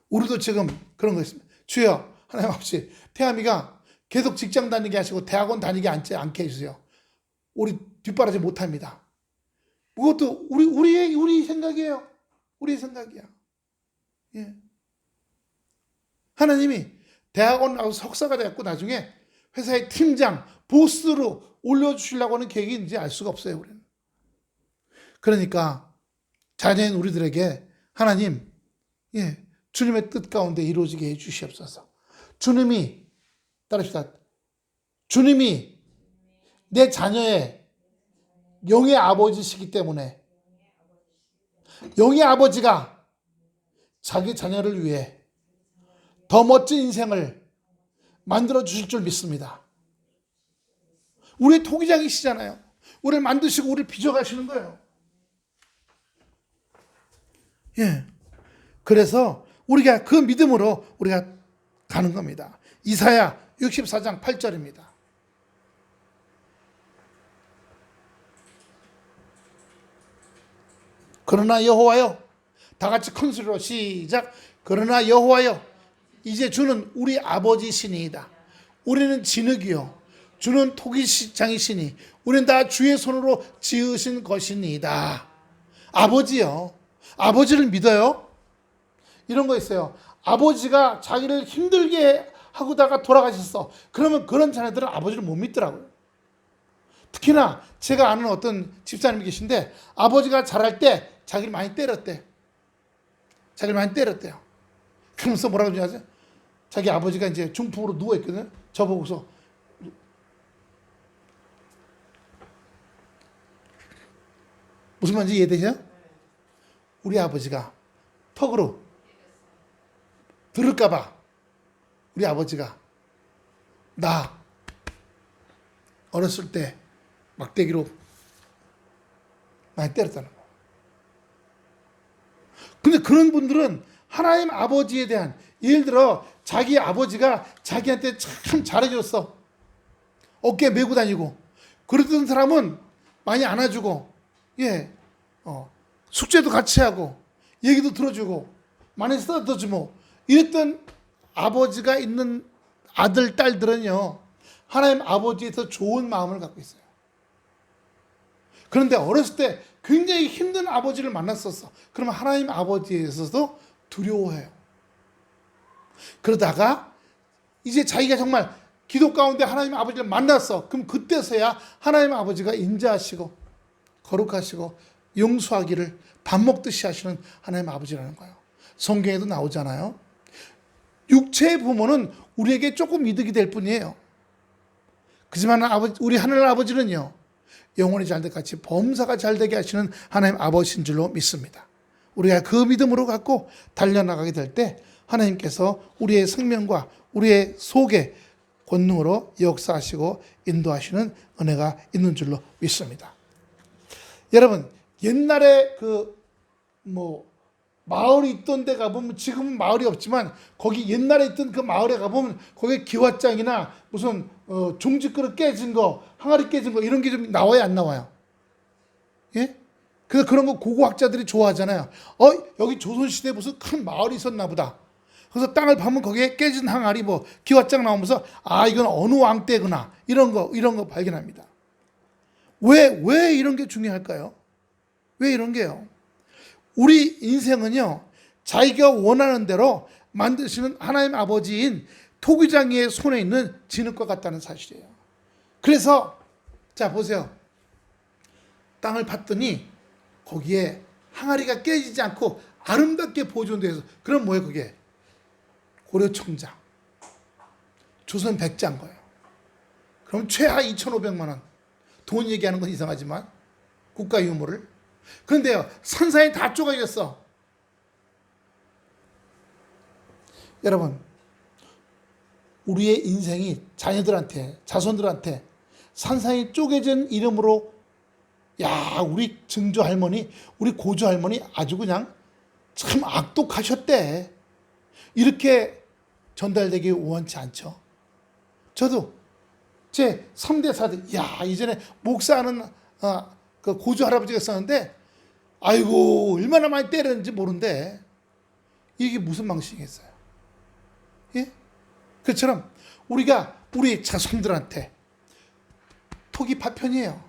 우리도 지금 그런 거 있습니다. 주여 하나님 아버지 태아미가 계속 직장 다니게 하시고 대학원 다니게 않게 해주세요. 우리 뒷바라지 못합니다. 그것도 우리 생각이에요. 우리 생각이야. 하나님이 대학원 나와서 석사가 되었고 나중에 회사의 팀장, 보스로 올려주시려고 하는 계획인지 알 수가 없어요. 우리는. 그러니까 자녀인 우리들에게 하나님 주님의 뜻 가운데 이루어지게 해주시옵소서. 주님이 따릅시다. 주님이 내 자녀의 영의 아버지시기 때문에 영의 아버지가 자기 자녀를 위해 더 멋진 인생을 만들어 주실 줄 믿습니다. 우리의 토기장이시잖아요. 우리를 만드시고 우리를 빚어가시는 거예요. 그래서 우리가 그 믿음으로 우리가 가는 겁니다. 이사야 64장 8절입니다. 그러나 여호와여, 다 같이 큰 소리로 시작. 그러나 여호와여, 이제 주는 우리 아버지시니이다. 우리는 진흙이요 주는 토기장이시니 우리는 다 주의 손으로 지으신 것이니이다. 아버지요, 아버지를 믿어요? 이런 거 있어요. 아버지가 자기를 힘들게 하고다가 돌아가셨어. 그러면 그런 자녀들은 아버지를 못 믿더라고요. 특히나 제가 아는 어떤 집사님이 계신데 아버지가 자랄 때 자기를 많이 때렸대. 자기를 많이 때렸대요. 그러면서 뭐라고 그러지 아세요? 자기 아버지가 이제 중풍으로 누워있거든요. 저보고서 무슨 말인지 이해되세요? 우리 아버지가 턱으로 들을까봐 우리 아버지가 나 어렸을 때 막대기로 많이 때렸다는 거. 근데 그런 분들은 하나님 아버지에 대한, 예를 들어 자기 아버지가 자기한테 참 잘해줬어. 어깨에 메고 다니고. 그러던 사람은 많이 안아주고, 숙제도 같이 하고, 얘기도 들어주고, 많이 써줘주고, 이랬던 아버지가 있는 아들, 딸들은요, 하나님 아버지에서 좋은 마음을 갖고 있어요. 그런데 어렸을 때 굉장히 힘든 아버지를 만났었어. 그러면 하나님 아버지에 있어서도 두려워해요. 그러다가 이제 자기가 정말 기도 가운데 하나님 아버지를 만났어. 그럼 그때서야 하나님 아버지가 인자하시고 거룩하시고 용서하기를 밥 먹듯이 하시는 하나님 아버지라는 거예요. 성경에도 나오잖아요. 육체의 부모는 우리에게 조금 이득이 될 뿐이에요. 그렇지만 우리 하늘 아버지는요, 영혼이 잘될 같이 범사가 잘되게 하시는 하나님 아버지인 줄로 믿습니다. 우리가 그 믿음으로 갖고 달려나가게 될 때 하나님께서 우리의 생명과 우리의 속에 권능으로 역사하시고 인도하시는 은혜가 있는 줄로 믿습니다. 여러분, 옛날에 마을이 있던 데 가보면, 지금은 마을이 없지만 거기 옛날에 있던 그 마을에 가보면 거기에 기왓장이나 무슨 종지그릇 깨진 거, 항아리 깨진 거 이런 게 좀 나와요, 안 나와요? 예? 그래서 그런 거 고고학자들이 좋아하잖아요. 여기 조선시대에 무슨 큰 마을이 있었나 보다. 그래서 땅을 파면 거기에 깨진 항아리, 기왓장 나오면서 이건 어느 왕 때구나, 이런 거 발견합니다. 왜 이런 게 중요할까요? 왜 이런 게요? 우리 인생은요, 자기가 원하는 대로 만드시는 하나님 아버지인 토기장이의 손에 있는 진흙과 같다는 사실이에요. 그래서 자 보세요. 땅을 팠더니 거기에 항아리가 깨지지 않고 아름답게 보존되어 있어. 그럼 뭐예요 그게? 고려청장, 조선 백자인 거예요. 그럼 최하 2,500만 원. 돈 얘기하는 건 이상하지만 국가 유물을. 그런데요, 산사에 다 쪼개졌어. 여러분, 우리의 인생이 자녀들한테, 자손들한테 산사에 쪼개진 이름으로, 우리 증조 할머니, 우리 고조 할머니 아주 그냥 참 악독하셨대, 이렇게 전달되기 원치 않죠. 저도 제 3대 4대, 이전에 목사하는 그 고조 할아버지가 있었는데, 아이고 얼마나 많이 때렸는지 모른데 이게 무슨 방식이겠어요? 예? 그처럼 우리가 우리 자손들한테 토기 파편이에요.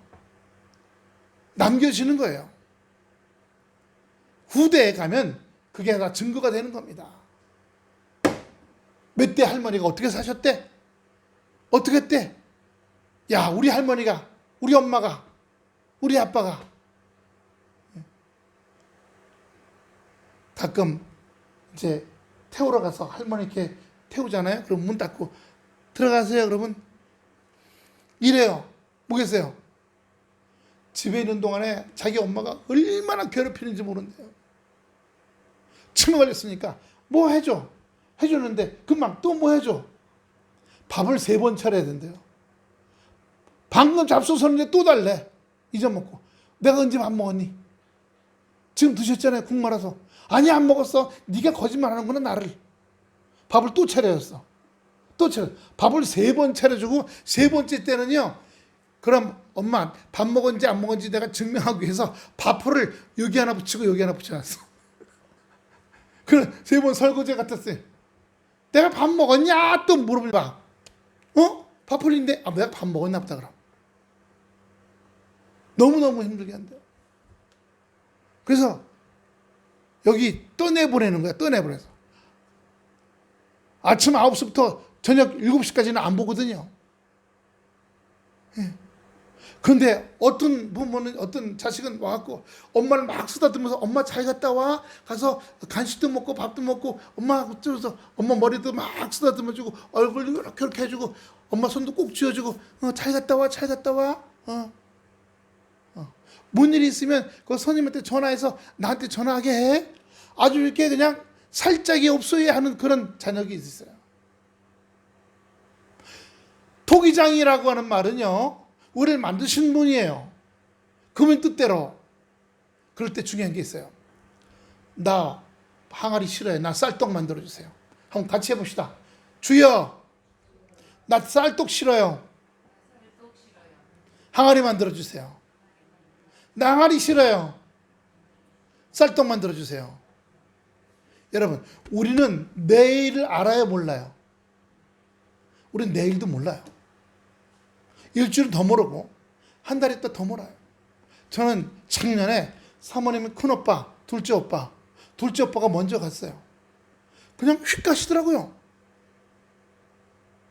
남겨지는 거예요. 후대에 가면 그게 다 증거가 되는 겁니다. 몇 대 할머니가 어떻게 사셨대? 어떻게 했대? 우리 할머니가, 우리 엄마가, 우리 아빠가. 가끔 이제 태우러 가서 할머니 이렇게 태우잖아요. 그럼 문 닫고 들어가세요. 그러면 이래요. 뭐겠어요? 집에 있는 동안에 자기 엄마가 얼마나 괴롭히는지 모른대요. 치매 걸렸으니까 뭐 해줘. 해주는데 금방 또 뭐 해줘. 밥을 3번 차려야 된대요. 방금 잡수었는데 또 달래. 잊어먹고. 내가 언제 밥 먹었니? 지금 드셨잖아요. 국 말아서. 아니 안 먹었어. 네가 거짓말하는구나 나를. 밥을 또 차려줬어. 또 차려. 밥을 3번 차려주고 3번째 때는요. 그럼 엄마 밥 먹었는지 안 먹었는지 내가 증명하기 위해서 밥풀을 여기 하나 붙이고 여기 하나 붙여놨어. 그럼 3번 설거지 같았어요. 내가 밥 먹었냐? 또 물어볼 봐. 밥풀인데 내가 밥 먹었나 보다 그럼. 너무너무 힘들게 한대요. 그래서 여기 떠내보내는 거야. 떠내보내서. 아침 9시부터 저녁 7시까지는 안 보거든요. 예. 그런데 어떤 부모는 어떤 자식은 와갖고 엄마를 막 쓰다듬으면서 엄마 잘 갔다 와 가서 간식도 먹고 밥도 먹고 엄마하고 들어서 엄마 머리도 막 쓰다듬어주고 얼굴도 이렇게 해주고 엄마 손도 꼭 쥐어주고 잘 갔다 와 잘 갔다 와 뭔 일이 있으면 그 선생님한테 전화해서 나한테 전화하게 해. 아주 이렇게 그냥 살짝이 없어야 하는 그런 자녀가 있어요. 토기장이라고 하는 말은요, 우리를 만드신 분이에요. 그분 뜻대로. 그럴 때 중요한 게 있어요. 나 항아리 싫어요. 나 쌀떡 만들어주세요. 한번 같이 해봅시다. 주여, 나 쌀떡 싫어요. 항아리 만들어주세요. 나 항아리 싫어요. 쌀떡 만들어주세요. 여러분, 우리는 내일을 알아요, 몰라요? 우리는 내일도 몰라요. 일주일 더 모르고 한 달 있다 더 몰라요. 저는 작년에 사모님이 큰오빠, 둘째 오빠가 먼저 갔어요. 그냥 휙 가시더라고요.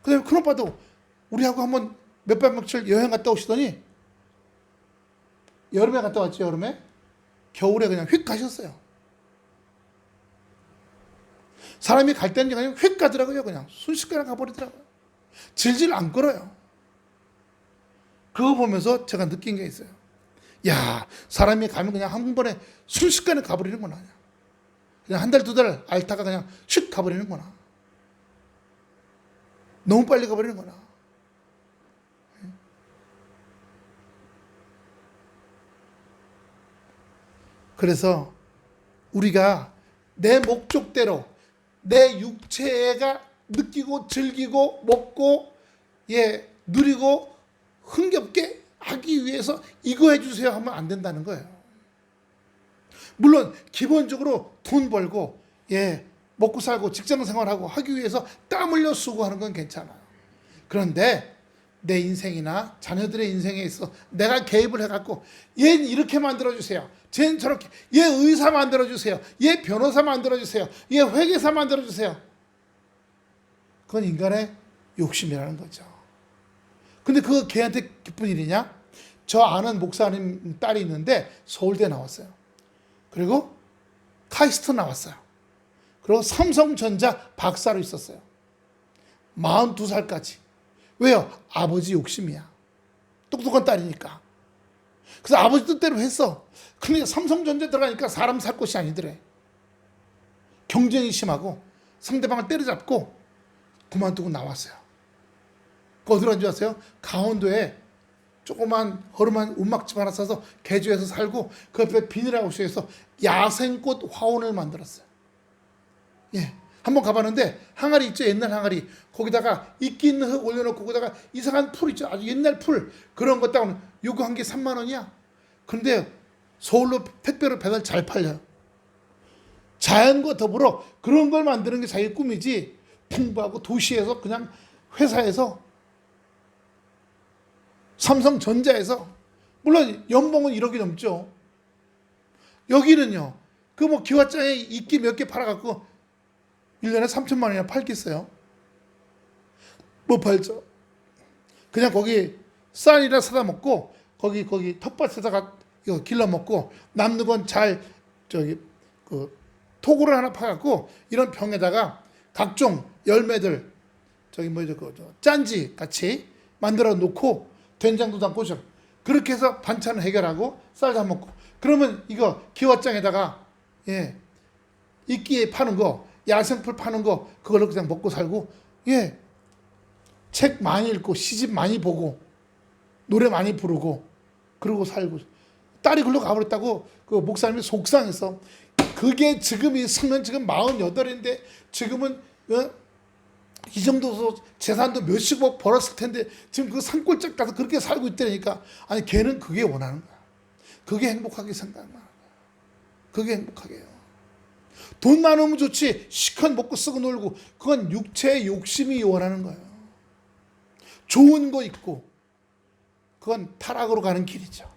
그 다음에 큰오빠도 우리하고 한번 몇 박 며칠 여행 갔다 오시더니 여름에 갔다 왔죠. 여름에 겨울에 그냥 휙 가셨어요. 사람이 갈 때는 그냥 휙 가더라고요. 그냥 순식간에 가버리더라고요. 질질 안 끌어요. 그거 보면서 제가 느낀 게 있어요. 야, 사람이 가면 그냥 한 번에 순식간에 가버리는구나. 그냥 한 달, 2달 앓다가 그냥 슉 가버리는구나. 너무 빨리 가버리는구나. 그래서 우리가 내 목적대로 내 육체가 느끼고 즐기고 먹고 누리고 흥겹게 하기 위해서 이거 해주세요 하면 안 된다는 거예요. 물론 기본적으로 돈 벌고 먹고 살고 직장 생활하고 하기 위해서 땀 흘려 수고하는 건 괜찮아요. 그런데 내 인생이나 자녀들의 인생에 있어 내가 개입을 해갖고 얘는 이렇게 만들어주세요. 쟤는 저렇게. 얘 의사 만들어주세요. 얘 변호사 만들어주세요. 얘 회계사 만들어주세요. 그건 인간의 욕심이라는 거죠. 근데 그거 걔한테 기쁜 일이냐? 저 아는 목사님 딸이 있는데 서울대 나왔어요. 그리고 카이스트 나왔어요. 그리고 삼성전자 박사로 있었어요. 42살까지. 왜요? 아버지 욕심이야. 똑똑한 딸이니까. 그래서 아버지 뜻대로 했어. 근데 삼성전자 들어가니까 사람 살 곳이 아니더래. 경쟁이 심하고 상대방을 때려잡고 그만두고 나왔어요. 어디로 간 줄 아세요? 강원도에 조그만 허름한 운막집 하나 사서 개조해서 살고 그 옆에 비닐하우스에서 야생꽃 화원을 만들었어요. 한번 가봤는데 항아리 있죠? 옛날 항아리. 거기다가 이끼 있는 흙 올려놓고 거기다가 이상한 풀 있죠? 아주 옛날 풀. 그런 것 따고는 요거 한 개 3만 원이야. 그런데 서울로 택배로 배달 잘 팔려요. 자연과 더불어 그런 걸 만드는 게 자기 꿈이지 풍부하고 도시에서 그냥 회사에서 삼성전자에서 물론 연봉은 1억이 넘죠. 여기는요. 그 뭐 기와장에 이끼 몇 개 팔아갖고 1년에 3천만 원이나 팔겠어요? 못 팔죠. 그냥 거기 쌀이나 사다 먹고 거기 텃밭에다가 이거 길러 먹고 남는 건 잘 토구를 하나 파갖고 이런 병에다가 각종 열매들 짠지 같이 만들어 놓고 된장도 담고 그렇게 해서 반찬을 해결하고 쌀 다 먹고 그러면 이거 기와장에다가 이끼에 파는 거 야생풀 파는 거 그걸로 그냥 먹고 살고 책 많이 읽고 시집 많이 보고 노래 많이 부르고 그러고 살고 딸이 글로 가버렸다고 그 목사님이 속상해서 그게 지금 이 성은 지금 48인데 지금은 이 정도 재산도 몇십억 벌었을 텐데 지금 그 산골짜기 가서 그렇게 살고 있다니까. 아니 걔는 그게 원하는 거야. 그게 행복하게 생각하는 거야. 그게 행복하게 해요. 돈 많으면 좋지. 시컷 먹고 쓰고 놀고 그건 육체의 욕심이 원하는 거예요. 좋은 거 있고 그건 타락으로 가는 길이죠.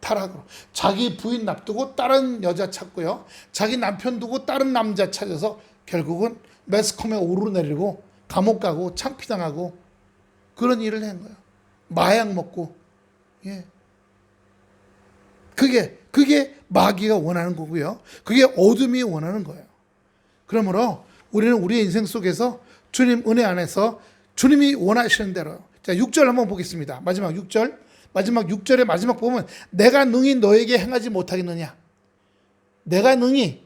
타락으로. 자기 부인 놔두고 다른 여자 찾고요. 자기 남편 두고 다른 남자 찾아서 결국은 매스컴에 오르내리고 감옥 가고 창피당하고 그런 일을 한 거예요. 마약 먹고. 예. 그게 마귀가 원하는 거고요. 그게 어둠이 원하는 거예요. 그러므로 우리는 우리의 인생 속에서 주님 은혜 안에서 주님이 원하시는 대로. 자, 6절 한번 보겠습니다. 마지막 6절. 마지막 6절의 마지막 보면 내가 능히 너에게 행하지 못하겠느냐. 내가 능히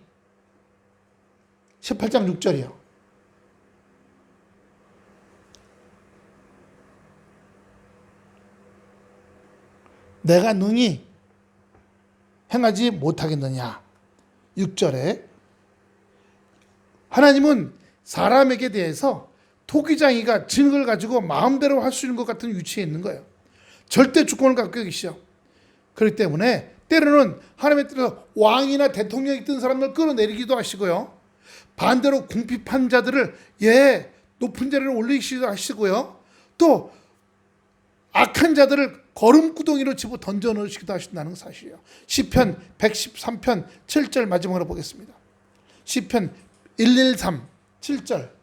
18장 6절이요. 내가 능히 행하지 못하겠느냐. 6절에 하나님은 사람에게 대해서 토기장이가 진흙을 가지고 마음대로 할 수 있는 것 같은 위치에 있는 거예요. 절대 주권을 갖고 계시죠. 그렇기 때문에 때로는 하나님의 뜻에서 왕이나 대통령이 뜬 사람을 끌어내리기도 하시고요. 반대로 궁핍한 자들을 높은 자리를 올리시기도 하시고요. 또 악한 자들을 거름구덩이로 집어 던져 넣으시기도 하신다는 사실이에요. 시편 113편 7절 마지막으로 보겠습니다. 시편 113 7절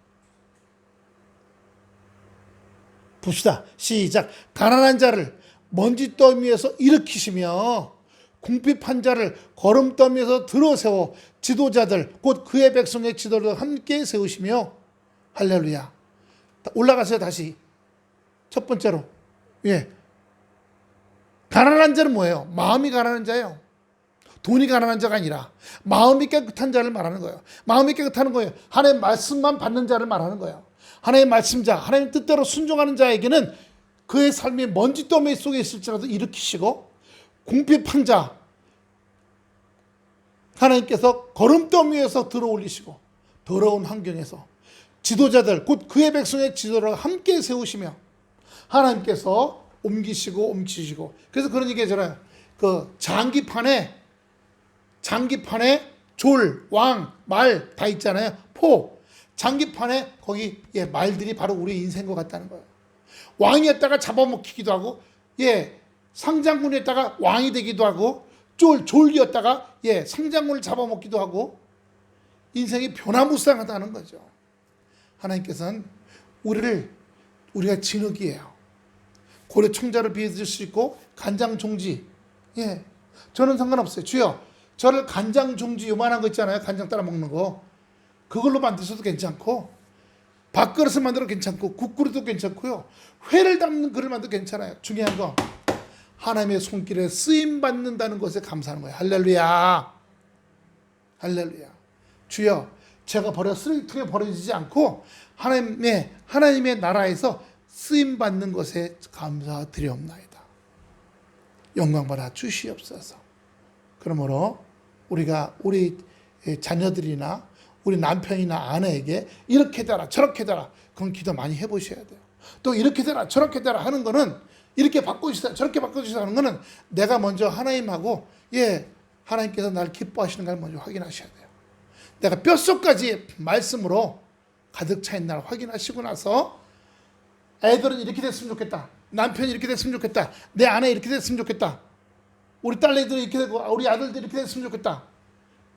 봅시다. 시작. 가난한 자를 먼지더미에서 일으키시며 궁핍한 자를 거름더미에서 들어세워 지도자들 곧 그의 백성의 지도를 함께 세우시며 할렐루야. 올라가세요. 다시 첫 번째로. 가난한 자는 뭐예요? 마음이 가난한 자예요. 돈이 가난한 자가 아니라 마음이 깨끗한 자를 말하는 거예요. 마음이 깨끗한 거예요. 하나님의 말씀만 받는 자를 말하는 거예요. 하나님의 말씀자, 하나님 뜻대로 순종하는 자에게는 그의 삶이 먼지더미 속에 있을지라도 일으키시고, 궁핍한 자 하나님께서 거름더미에서 들어올리시고, 더러운 환경에서 지도자들 곧 그의 백성의 지도를 함께 세우시며 하나님께서 옮기시고. 그래서 그런 얘기 하잖아요. 그 장기판에 졸, 왕, 말 다 있잖아요. 포. 장기판에 거기 말들이 바로 우리 인생과 같다는 거예요. 왕이었다가 잡아먹히기도 하고, 상장군이었다가 왕이 되기도 하고, 졸이었다가 상장군을 잡아먹기도 하고, 인생이 변화무쌍하다는 거죠. 하나님께서는 우리가 진흙이에요. 고래 총자를 비해줄 수 있고 간장 종지. 저는 상관없어요. 주여, 저를 간장 종지 요만한 거 있잖아요. 간장 따라 먹는 거. 그걸로 만드셔도 괜찮고, 밥그릇을 만들어도 괜찮고, 국그릇도 괜찮고요. 회를 담는 그릇을 만들어도 괜찮아요. 중요한 거 하나님의 손길에 쓰임 받는다는 것에 감사하는 거예요. 할렐루야. 할렐루야. 주여, 제가 쓰레기통에 버려지지 않고 하나님의 나라에서 쓰임 받는 것에 감사드리옵나이다. 영광 받아 주시옵소서. 그러므로 우리가 우리 자녀들이나 우리 남편이나 아내에게 이렇게 되라 저렇게 되라, 그런 기도 많이 해보셔야 돼요. 또 이렇게 되라 저렇게 되라 하는 거는, 이렇게 바꿔주시다 저렇게 바꿔주시다 하는 거는 내가 먼저 하나님하고 하나님께서 나를 기뻐하시는 걸 먼저 확인하셔야 돼요. 내가 뼛속까지 말씀으로 가득 차인 날 확인하시고 나서 애들은 이렇게 됐으면 좋겠다, 남편이 이렇게 됐으면 좋겠다, 내 아내 이렇게 됐으면 좋겠다, 우리 딸내들이 이렇게 되고 우리 아들들이 이렇게 됐으면 좋겠다.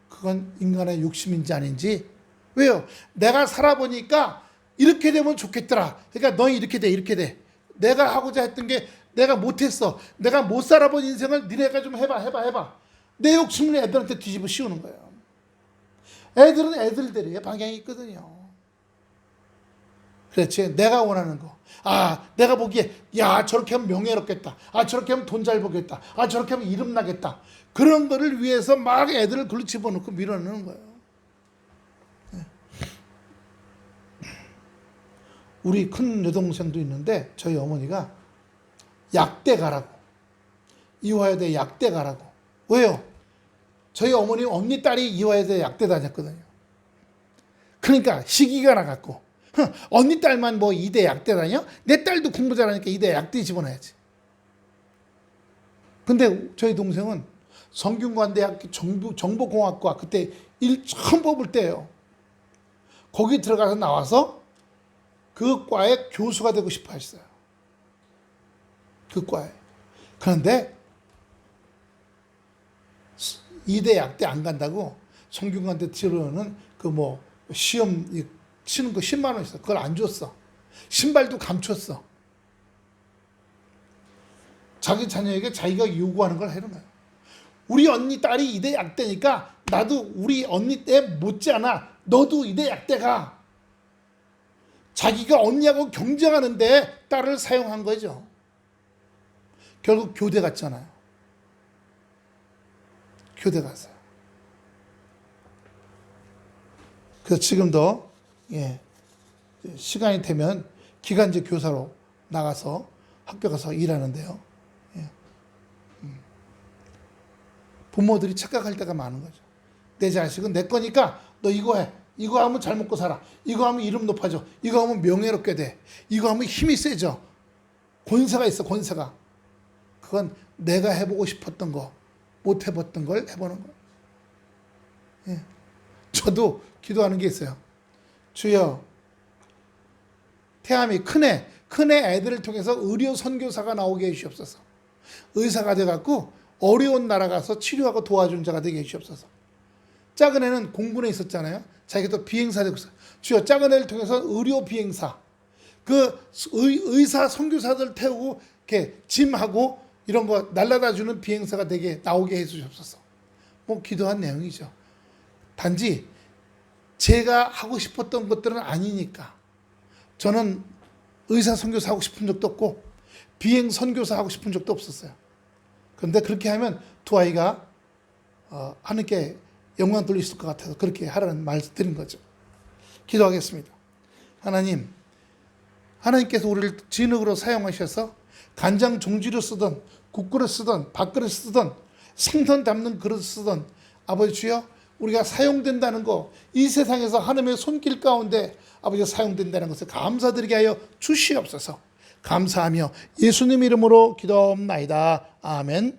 그건 인간의 욕심인지 아닌지. 왜요? 내가 살아보니까 이렇게 되면 좋겠더라. 그러니까 너희 이렇게 돼. 내가 하고자 했던 게 내가 못했어. 내가 못 살아본 인생을 니네가 좀 해봐. 내 욕심을 애들한테 뒤집어 씌우는 거예요. 애들은 애들대로의 방향이 있거든요. 그렇지. 내가 원하는 거. 내가 보기에 저렇게 하면 명예롭겠다. 저렇게 하면 돈 잘 벌겠다. 저렇게 하면 이름 나겠다. 그런 거를 위해서 막 애들을 글로 집어넣고 밀어넣는 거예요. 우리 큰 여동생도 있는데 저희 어머니가 약대 가라고, 이화여대 약대 가라고. 왜요? 저희 어머니 언니 딸이 이화여대 약대 다녔거든요. 그러니까 시기가 나갔고 언니 딸만 뭐 이대 약대 다녀? 내 딸도 공부 잘하니까 이대 약대 집어넣어야지. 근데 저희 동생은 성균관대학교 정보공학과 그때 일 처음 뽑을 때예요. 거기 들어가서 나와서 그 과의 교수가 되고 싶어 했어요. 그 과에. 그런데 이대 약대 안 간다고 성균관대 치르는 그 뭐 시험 치는 거 10만 원 있어. 그걸 안 줬어. 신발도 감췄어. 자기 자녀에게 자기가 요구하는 걸 해는 거야. 우리 언니 딸이 이대 약대니까 나도 우리 언니 때 못지않아 너도 이대 약대 가. 자기가 언니하고 경쟁하는데 딸을 사용한 거죠. 결국 교대 갔잖아요. 교대 갔어요. 그래서 지금도 시간이 되면 기간제 교사로 나가서 학교 가서 일하는데요. 부모들이 착각할 때가 많은 거죠. 내 자식은 내 거니까 너 이거 해. 이거 하면 잘 먹고 살아. 이거 하면 이름 높아져. 이거 하면 명예롭게 돼. 이거 하면 힘이 세져. 권세가 있어, 권세가. 그건 내가 해보고 싶었던 거, 못 해봤던 걸 해보는 거. 저도 기도하는 게 있어요. 주여, 태아미 큰애 애들을 통해서 의료 선교사가 나오게 해주시옵소서. 의사가 돼갖고 어려운 나라 가서 치료하고 도와준 자가 되게 해주시옵소서. 작은 애는 공군에 있었잖아요. 자기가 또 비행사 되고 있어요. 주여, 작은 애를 통해서 의료 비행사, 그 의사 선교사들 태우고 이렇게 짐하고 이런 거 날라다 주는 비행사가 되게 나오게 해주시옵소서. 뭐 기도한 내용이죠. 단지 제가 하고 싶었던 것들은 아니니까. 저는 의사 선교사 하고 싶은 적도 없고 비행 선교사 하고 싶은 적도 없었어요. 그런데 그렇게 하면 두 아이가 하나님께 영광 돌릴 수 있을 것 같아서 그렇게 하라는 말을 드린 거죠. 기도하겠습니다. 하나님께서 우리를 진흙으로 사용하셔서 간장 종지로 쓰던 국그릇 쓰던 밥그릇 쓰던 생선 담는 그릇 쓰던 아버지 주여, 우리가 사용된다는 거, 이 세상에서 하나님의 손길 가운데 아버지가 사용된다는 것을 감사드리게 하여 주시옵소서. 감사하며 예수님 이름으로 기도하옵나이다. 아멘.